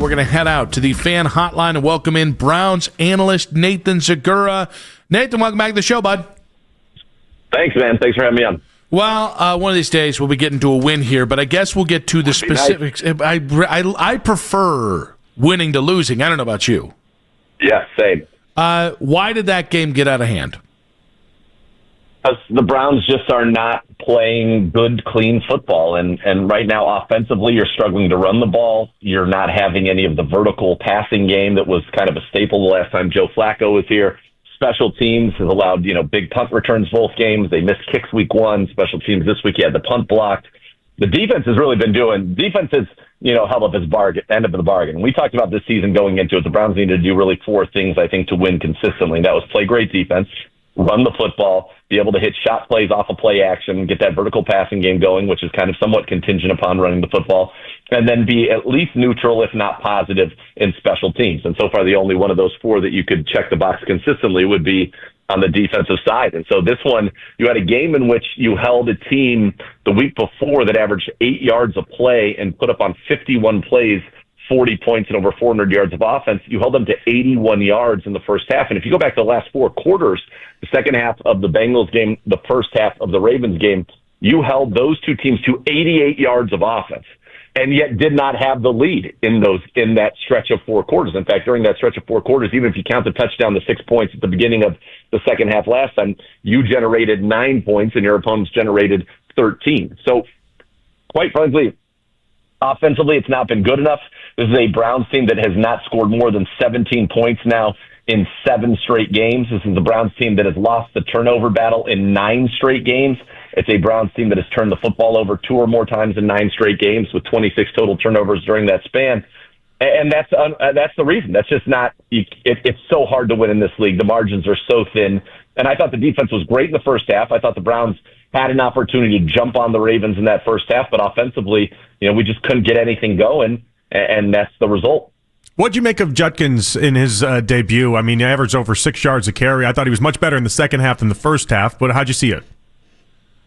We're going to head out to the fan hotline and welcome in Browns analyst Nathan Zegura. Nathan, welcome back to the show, bud. Thanks, man. Thanks for having me on. Well, one of these days we'll be getting to a win here, but I guess we'll get to the specifics. Nice. I prefer winning to losing. I don't know about you. Yeah, same. Why did that game get out of hand? The Browns just are not playing good, clean football. And right now, offensively, you're struggling to run the ball. You're not having any of the vertical passing game that was kind of a staple the last time Joe Flacco was here. Special teams has allowed, big punt returns both games. They missed kicks week 1. Special teams this week, you had the punt blocked. The defense has really been defense is, held up its end of the bargain. We talked about this season going into it. The Browns needed to do really 4 things, I think, to win consistently. And that was play great defense, run the football, be able to hit shot plays off of play action, get that vertical passing game going, which is kind of somewhat contingent upon running the football, and then be at least neutral, if not positive, in special teams. And so far, the only one of those 4 that you could check the box consistently would be on the defensive side. And so this one, you had a game in which you held a team the week before that averaged 8 yards a play and put up on 51 plays 40 points and over 400 yards of offense. You held them to 81 yards in the first half. And if you go back to the last 4 quarters, the second half of the Bengals game, the first half of the Ravens game, you held those 2 teams to 88 yards of offense and yet did not have the lead in that stretch of 4 quarters. In fact, during that stretch of 4 quarters, even if you count the touchdown, the 6 points at the beginning of the second half last time, you generated 9 points and your opponents generated 13. So quite frankly, offensively, it's not been good enough. This is a Browns team that has not scored more than 17 points now in 7 straight games. This is the Browns team that has lost the turnover battle in 9 straight games. It's a Browns team that has turned the football over 2 or more times in 9 straight games with 26 total turnovers during that span. And that's the reason. That's just not – it's so hard to win in this league. The margins are so thin. And I thought the defense was great in the first half. I thought the Browns had an opportunity to jump on the Ravens in that first half, but offensively, we just couldn't get anything going, and that's the result. What'd you make of Judkins in his debut? I mean, he averaged over 6 yards a carry. I thought he was much better in the second half than the first half, but how'd you see it?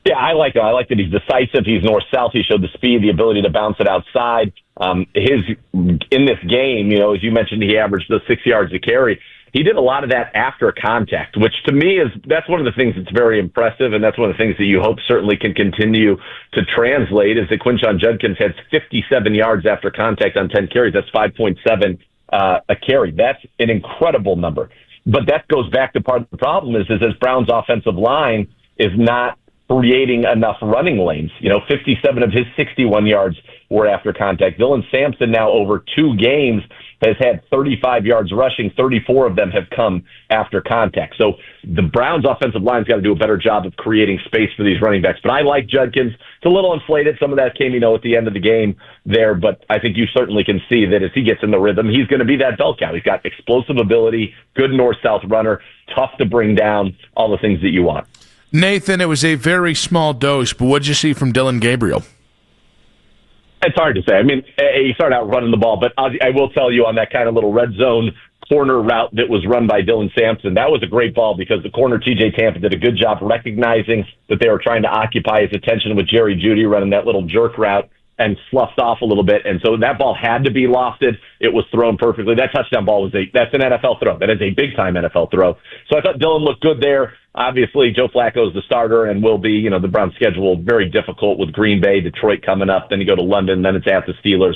Yeah, I like him. I like that he's decisive. He's north-south. He showed the speed, the ability to bounce it outside. In this game, as you mentioned, he averaged the 6 yards a carry. He did a lot of that after contact, which to me that's one of the things that's very impressive, and that's one of the things that you hope certainly can continue to translate, is that Quinshon Judkins has 57 yards after contact on 10 carries. That's 5.7 a carry. That's an incredible number. But that goes back to part of the problem is this Browns offensive line is not creating enough running lanes. 57 of his 61 yards were after contact. Dylan Sampson now over 2 games has had 35 yards rushing. 34 of them have come after contact. So the Browns offensive line's got to do a better job of creating space for these running backs. But I like Judkins. It's a little inflated. Some of that came, at the end of the game there. But I think you certainly can see that as he gets in the rhythm, he's going to be that bell cow. He's got explosive ability, good north-south runner, tough to bring down, all the things that you want. Nathan, it was a very small dose, but what did you see from Dylan Gabriel? It's hard to say. I mean, he started out running the ball, but I will tell you on that kind of little red zone corner route that was run by Dylan Sampson, that was a great ball because the corner T.J. Tampa did a good job recognizing that they were trying to occupy his attention with Jerry Jeudy running that little jerk route and sloughed off a little bit. And so that ball had to be lofted. It was thrown perfectly. That touchdown ball that's an NFL throw. That is a big-time NFL throw. So I thought Dylan looked good there. Obviously, Joe Flacco is the starter and will be, the Browns' schedule very difficult with Green Bay, Detroit coming up. Then you go to London, then it's at the Steelers.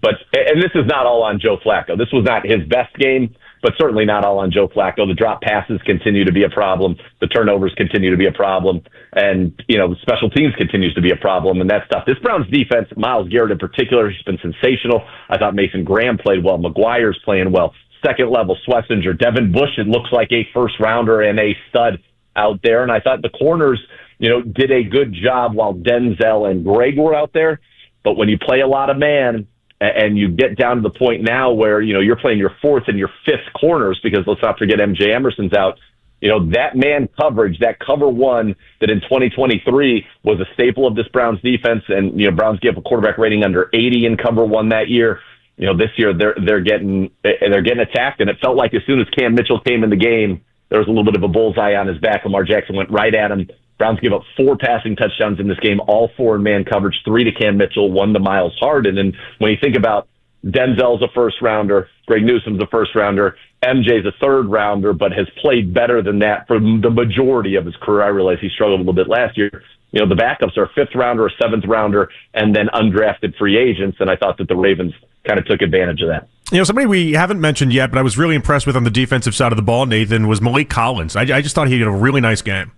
But this is not all on Joe Flacco. This was not his best game, but certainly not all on Joe Flacco. The drop passes continue to be a problem. The turnovers continue to be a problem. And, the special teams continues to be a problem, and that's tough. This Browns defense, Myles Garrett in particular, he's been sensational. I thought Mason Graham played well. McGuire's playing well. Second level, Schlesinger, Devin Bush, it looks like a first rounder and a stud out there. And I thought the corners, did a good job while Denzel and Greg were out there. But when you play a lot of man and you get down to the point now where, you're playing your 4th and your 5th corners, because let's not forget MJ Emerson's out, that man coverage, that cover one that in 2023 was a staple of this Browns defense. And, Browns gave a quarterback rating under 80 in cover one that year. This year they're getting attacked, and it felt like as soon as Cam Mitchell came in the game, there was a little bit of a bullseye on his back. Lamar Jackson went right at him. Browns gave up 4 passing touchdowns in this game, all 4 in man coverage, 3 to Cam Mitchell, 1 to Miles Harden. And when you think about Denzel's a first rounder. Greg Newsome's a first rounder. MJ's a third rounder, but has played better than that for the majority of his career. I realize he struggled a little bit last year. The backups are a fifth rounder, a seventh rounder, and then undrafted free agents. And I thought that the Ravens kind of took advantage of that. Somebody we haven't mentioned yet, but I was really impressed with on the defensive side of the ball, Nathan, was Malik Collins. I just thought he had a really nice game.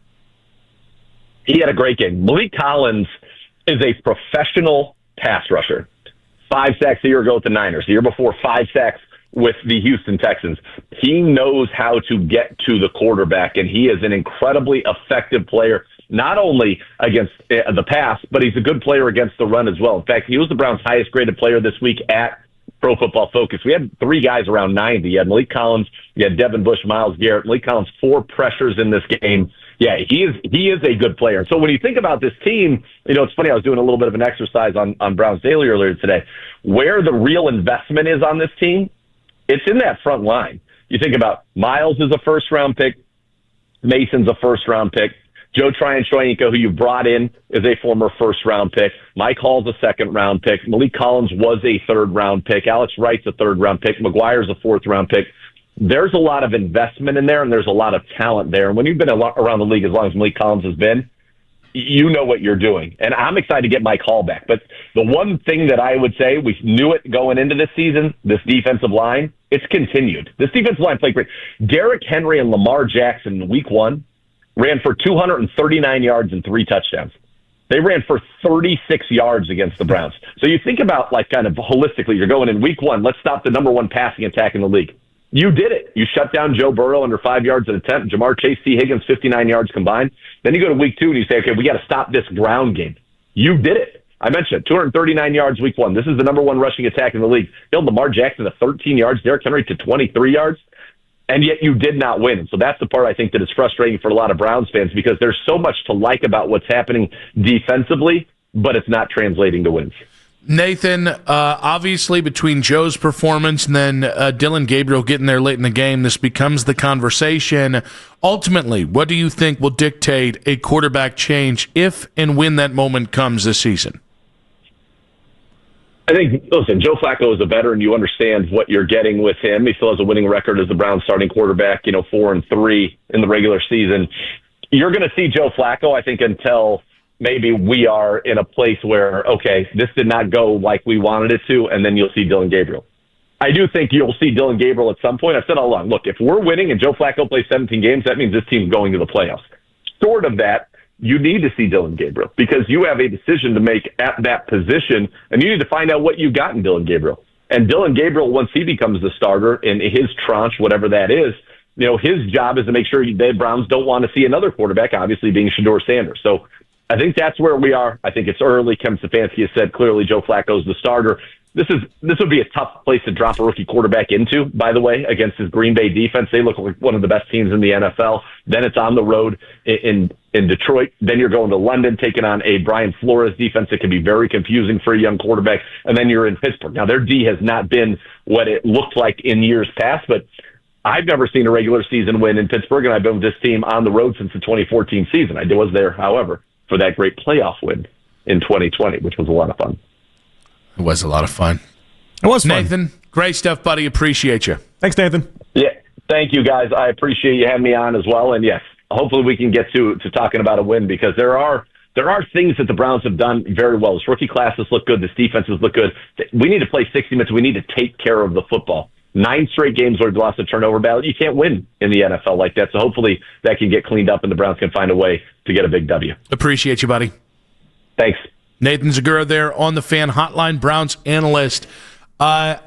He had a great game. Malik Collins is a professional pass rusher. 5 sacks a year ago with the Niners. The year before, 5 sacks with the Houston Texans. He knows how to get to the quarterback, and he is an incredibly effective player, not only against the pass, but he's a good player against the run as well. In fact, he was the Browns' highest graded player this week at Pro Football Focus. We had 3 guys around 90. You had Malik Collins, you had Devin Bush, Myles Garrett. Malik Collins, 4 pressures in this game. Yeah, he is a good player. So when you think about this team, it's funny, I was doing a little bit of an exercise on Browns Daily earlier today. Where the real investment is on this team, it's in that front line. You think about Myles is a first-round pick. Mason's a first-round pick. Joe Tryon-Shoyinka, who you brought in, is a former first-round pick. Mike Hall's a second-round pick. Malik Collins was a third-round pick. Alex Wright's a third-round pick. McGuire's a fourth-round pick. There's a lot of investment in there, and there's a lot of talent there. And when you've been around the league as long as Malik Collins has been, you know what you're doing. And I'm excited to get Mike Hall back. But the one thing that I would say, we knew it going into this season, this defensive line, it's continued. This defensive line played great. Derrick Henry and Lamar Jackson in week 1 ran for 239 yards and 3 touchdowns. They ran for 36 yards against the Browns. So you think about, kind of holistically, you're going in week 1, let's stop the number 1 passing attack in the league. You did it. You shut down Joe Burrow under 5 yards an attempt. Jamar Chase, T. Higgins, 59 yards combined. Then you go to week 2 and you say, okay, we got to stop this ground game. You did it. I mentioned it, 239 yards week 1. This is the number 1 rushing attack in the league. Held Lamar Jackson to 13 yards, Derrick Henry to 23 yards, and yet you did not win. So that's the part I think that is frustrating for a lot of Browns fans because there's so much to like about what's happening defensively, but it's not translating to wins. Nathan, obviously between Joe's performance and then Dillon Gabriel getting there late in the game, this becomes the conversation. Ultimately, what do you think will dictate a quarterback change if and when that moment comes this season? I think, listen, Joe Flacco is a veteran. You understand what you're getting with him. He still has a winning record as the Browns starting quarterback, 4-3 in the regular season. You're going to see Joe Flacco, I think, until maybe we are in a place where, okay, this did not go like we wanted it to, and then you'll see Dillon Gabriel. I do think you'll see Dillon Gabriel at some point. I've said all along, look, if we're winning and Joe Flacco plays 17 games, that means this team's going to the playoffs. Short of that, you need to see Dillon Gabriel because you have a decision to make at that position, and you need to find out what you got in Dillon Gabriel. And Dillon Gabriel, once he becomes the starter in his tranche, whatever that is, his job is to make sure the Browns don't want to see another quarterback, obviously being Shedeur Sanders. So I think that's where we are. I think it's early. Kevin Stefanski has said clearly Joe Flacco's the starter. This would be a tough place to drop a rookie quarterback into, by the way, against his Green Bay defense. They look like one of the best teams in the NFL. Then it's on the road in Detroit. Then you're going to London, taking on a Brian Flores defense that can be very confusing for a young quarterback. And then you're in Pittsburgh. Now, their D has not been what it looked like in years past, but I've never seen a regular season win in Pittsburgh, and I've been with this team on the road since the 2014 season. I was there, however, for that great playoff win in 2020, which was a lot of fun. It was a lot of fun. It was fun. Nathan, great stuff, buddy. Appreciate you. Thanks, Nathan. Yeah, thank you, guys. I appreciate you having me on as well. And yes, hopefully we can get to talking about a win because there are things that the Browns have done very well. This rookie classes look good. This defenses look good. We need to play 60 minutes. We need to take care of the football. 9 straight games where we lost a turnover battle. You can't win in the NFL like that. So hopefully that can get cleaned up and the Browns can find a way to get a big W. Appreciate you, buddy. Thanks. Nathan Zegura there on the Fan Hotline, Browns analyst. I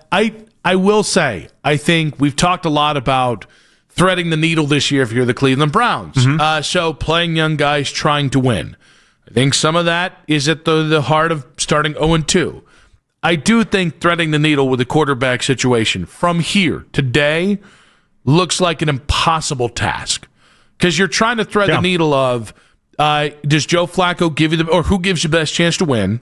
will say, I think we've talked a lot about threading the needle this year if you're the Cleveland Browns. Mm-hmm. So playing young guys trying to win. I think some of that is at the heart of starting 0-2. I do think threading the needle with the quarterback situation from here today looks like an impossible task because you're trying to thread the needle of does Joe Flacco give you or who gives you the best chance to win?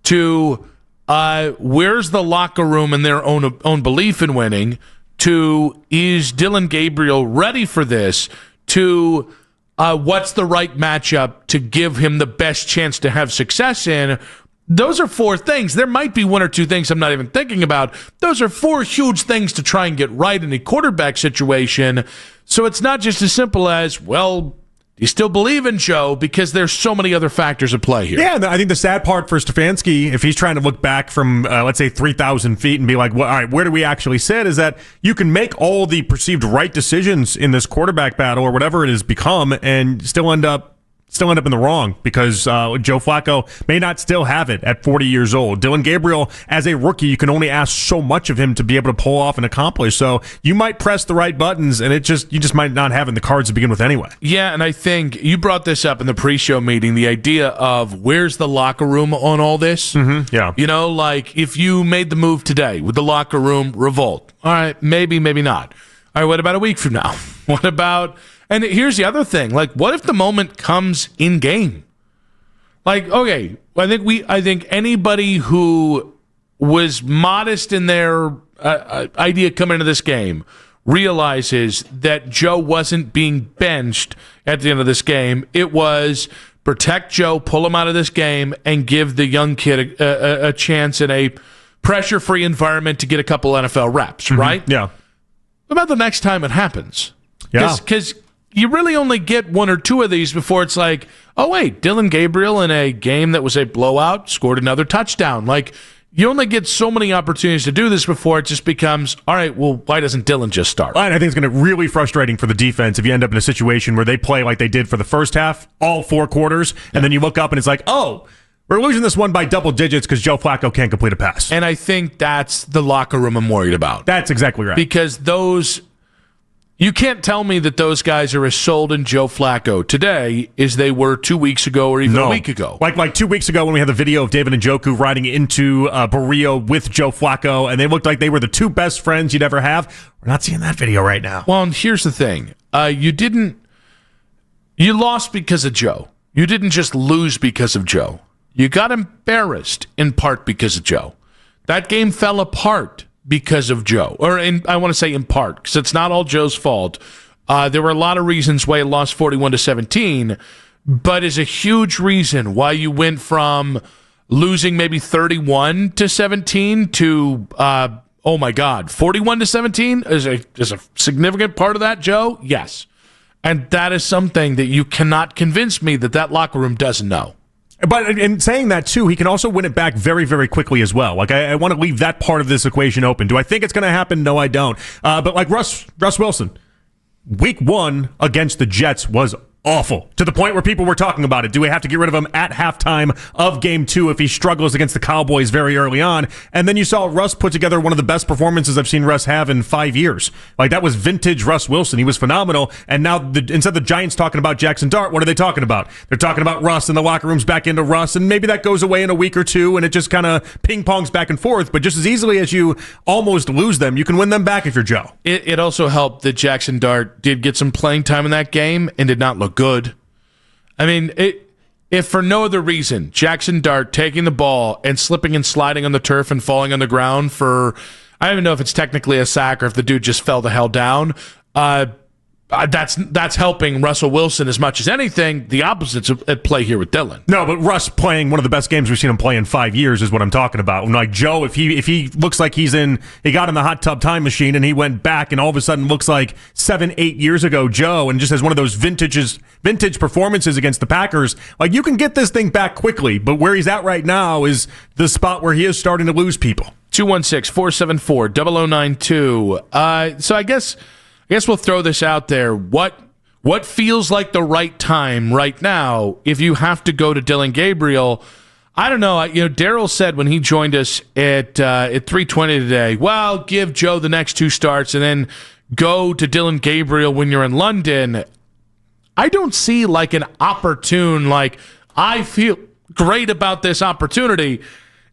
To where's the locker room and their own belief in winning? To is Dillon Gabriel ready for this? To what's the right matchup to give him the best chance to have success in? those are four things. There might be one or two things I'm not even thinking about. Those are four huge things to try and get right in a quarterback situation. So it's not just as simple as, well, you still believe in Joe, because there's so many other factors at play here. Yeah, and I think the sad part for Stefanski, if he's trying to look back from, let's say, 3,000 feet and be like, well, all right, where do we actually sit, is that you can make all the perceived right decisions in this quarterback battle or whatever it has become and still end up in the wrong, because Joe Flacco may not still have it at 40 years old. Dylan Gabriel, as a rookie, you can only ask so much of him to be able to pull off and accomplish. So you might press the right buttons, and you just might not have it in the cards to begin with anyway. Yeah, and I think you brought this up in the pre-show meeting, the idea of where's the locker room on all this? Mm-hmm, yeah. You know, like if you made the move today, would the locker room revolt? All right, maybe not. All right, what about a week from now? What about... And here's the other thing. Like, what if the moment comes in game? Like, okay, I think anybody who was modest in their idea coming into this game realizes that Joe wasn't being benched at the end of this game. It was protect Joe, pull him out of this game, and give the young kid a chance in a pressure-free environment to get a couple NFL reps, right? Yeah. What about the next time it happens? Yeah. Because you really only get one or two of these before it's like, oh, wait, Dylan Gabriel in a game that was a blowout scored another touchdown. Like, you only get so many opportunities to do this before it just becomes, all right, well, why doesn't Dylan just start? And I think it's going to be really frustrating for the defense if you end up in a situation where they play like they did for the first half, all four quarters, and then you look up and it's like, oh, we're losing this one by double digits because Joe Flacco can't complete a pass. And I think that's the locker room I'm worried about. That's exactly right. Because you can't tell me that those guys are as sold in Joe Flacco today as they were 2 weeks ago or even a week ago. Like 2 weeks ago when we had the video of David Njoku riding into Barrio with Joe Flacco, and they looked like they were the two best friends you'd ever have. We're not seeing that video right now. Well, and here's the thing. You lost because of Joe. You didn't just lose because of Joe. You got embarrassed in part because of Joe. That game fell apart because of Joe, I want to say in part, because it's not all Joe's fault. There were a lot of reasons why he lost 41-17, but is a huge reason why you went from losing maybe 31-17 to, oh my God, 41-17 is a significant part of that, Joe? Yes. And that is something that you cannot convince me that locker room doesn't know. But in saying that, too, he can also win it back very, very quickly as well. Like, I want to leave that part of this equation open. Do I think it's going to happen? No, I don't. But like Russ Wilson, week one against the Jets was awful, to the point where people were talking about it. Do we have to get rid of him at halftime of game two if he struggles against the Cowboys very early on? And then you saw Russ put together one of the best performances I've seen Russ have in 5 years. Like, that was vintage Russ Wilson. He was phenomenal. And now instead of the Giants talking about Jackson Dart, what are they talking about? They're talking about Russ, and the locker room's back into Russ, and maybe that goes away in a week or two, and it just kind of ping-pongs back and forth. But just as easily as you almost lose them, you can win them back if you're Joe. It also helped that Jackson Dart did get some playing time in that game and did not look good. I mean, if for no other reason, Jackson Dart taking the ball and slipping and sliding on the turf and falling on the ground for, I don't even know if it's technically a sack or if the dude just fell the hell down, that's helping Russell Wilson as much as anything. The opposite's at play here with Dylan. No, but Russ playing one of the best games we've seen him play in 5 years is what I'm talking about. Like Joe, if he looks like he got in the hot tub time machine and he went back and all of a sudden looks like 7-8 years ago Joe, and just has one of those vintage performances against the Packers, like, you can get this thing back quickly. But where he's at right now is the spot where he is starting to lose people. 216-474-0092. So I guess we'll throw this out there. What feels like the right time right now if you have to go to Dylan Gabriel? I don't know. Daryl said when he joined us at 3:20 today, well, give Joe the next two starts and then go to Dylan Gabriel when you're in London. I don't see like an opportune, like, I feel great about this opportunity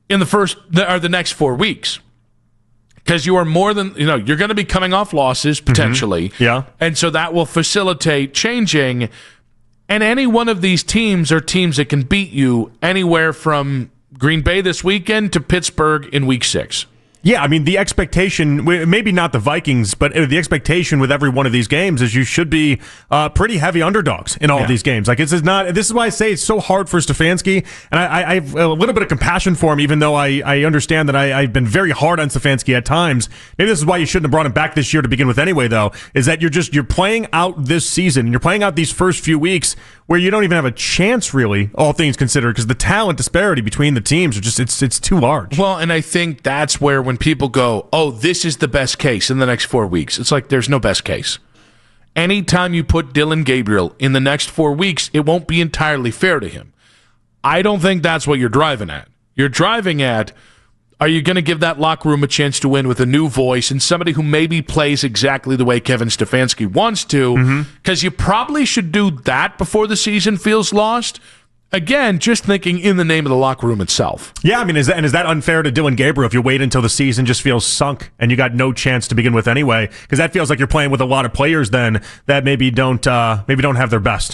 in the next 4 weeks. Because you are more than, you're going to be coming off losses potentially. Mm-hmm. Yeah. And so that will facilitate changing. And any one of these teams are teams that can beat you anywhere from Green Bay this weekend to Pittsburgh in week 6. Yeah, I mean, the expectation, maybe not the Vikings, but the expectation with every one of these games is you should be pretty heavy underdogs in all of these games. Like, this is why I say it's so hard for Stefanski, and I have a little bit of compassion for him, even though I understand that I've been very hard on Stefanski at times. Maybe this is why you shouldn't have brought him back this year to begin with anyway, though, is that you're playing out this season, you're playing out these first few weeks where you don't even have a chance, really, all things considered, because the talent disparity between the teams are just, it's too large. Well, and I think that's where when people go, oh, this is the best case in the next 4 weeks, it's like there's no best case. Anytime you put Dylan Gabriel in the next 4 weeks, it won't be entirely fair to him. I don't think that's what you're driving at. You're driving at, are you going to give that locker room a chance to win with a new voice and somebody who maybe plays exactly the way Kevin Stefanski wants to? Because you probably should do that before the season feels lost. Again, just thinking in the name of the locker room itself. Yeah, I mean, is that unfair to Dylan Gabriel if you wait until the season just feels sunk and you got no chance to begin with anyway? Because that feels like you're playing with a lot of players then that maybe don't have their best.